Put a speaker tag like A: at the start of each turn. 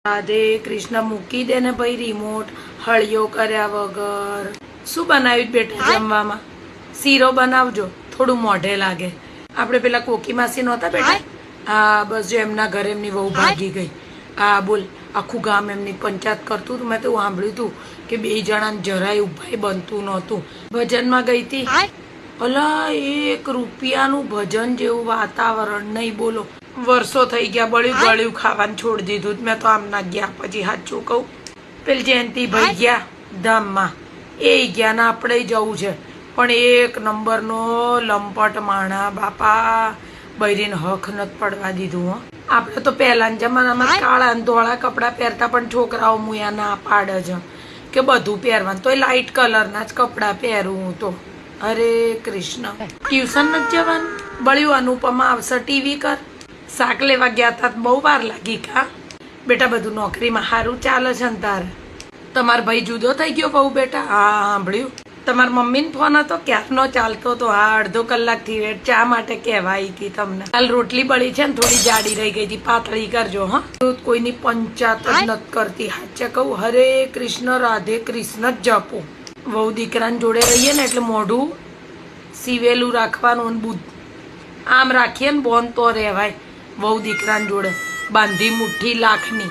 A: રાધે કૃષ્ણ મૂકી દે ને ભાઈ રિમોટ. હળિયો કર્યા વગર શું બનાવ્યું બેટા જમવામાં? શીરો બનાવજો, થોડું મોઢે લાગે. આપણે પેલા કોકી માસી નહોતા બેટા? હા બસ જો એમના ઘરે એમની વહુ ભાગી ગઈ. હા બોલ, આખું ગામ એમની પંચાયત કરતું હતું. મેં તો સાંભળ્યું હતું કે બે જણાને જરાય ઉભાઈ બનતું નહોતું. ભજનમાં ગઈ હતી. અલા 1 રૂપિયાનું ભજન જેવું વાતાવરણ નહીં બોલો. વર્ષો થઈ ગયા, બળ્યું ગળ્યું ખાવાનું છોડી દીધું. મેં તો આમ ના ગયા. પછી સાચું કહું, પેલી જયંતિ ભાઈ ગયા ધામમાં, એ ગયા ને આપણે જવું છે. પણ 1 નંબરનો લંપટ માણા બાપા, બૈરીને હક નથી પડવા દીધું. હો આપણે તો પહેલાના જમાનામાં કાળા ને ધોળા કપડાં પહેરતા, પણ છોકરાઓ મુયા ના પાડે છે કે બધું પહેરવાનું. તો એ લાઇટ કલરના જ કપડાં પહેરું. તો અરે કૃષ્ણ, ટ્યુશન નથી જવાનું? બળ્યું અનુપમા આવશે, ટીવી કર. શાક લેવા ગયા હતા, બહુ વાર લાગી કા બેટા? બધું નોકરીમાં સારું ચાલે છે ને તારે? તમારો ભાઈ જુદો થઈ ગયો બહુ બેટા? હા સાંભળ્યું. તમારા મમ્મીને ફોન હતો ક્યારનો ચાલતો હતો? હા અડધો કલાકથી વેટ ચા માટે કહેવાઈ હતી તમને. કાલ રોટલી બળી છે ને થોડી જાડી રહી ગઈ હતી, પાતળી કરજો. હા કોઈની પંચાયત જ નથી કરતી. સાચે કહું, હરે કૃષ્ણ રાધે કૃષ્ણ જ જપો. વહુ દીકરાને જોડે રહીએ ને એટલે મોઢું સીવેલું રાખવાનું. આમ રાખીએ ને બોન તો રહેવાય. વહુ દીકરાની જોડે બાંધી મુઠ્ઠી લાખની.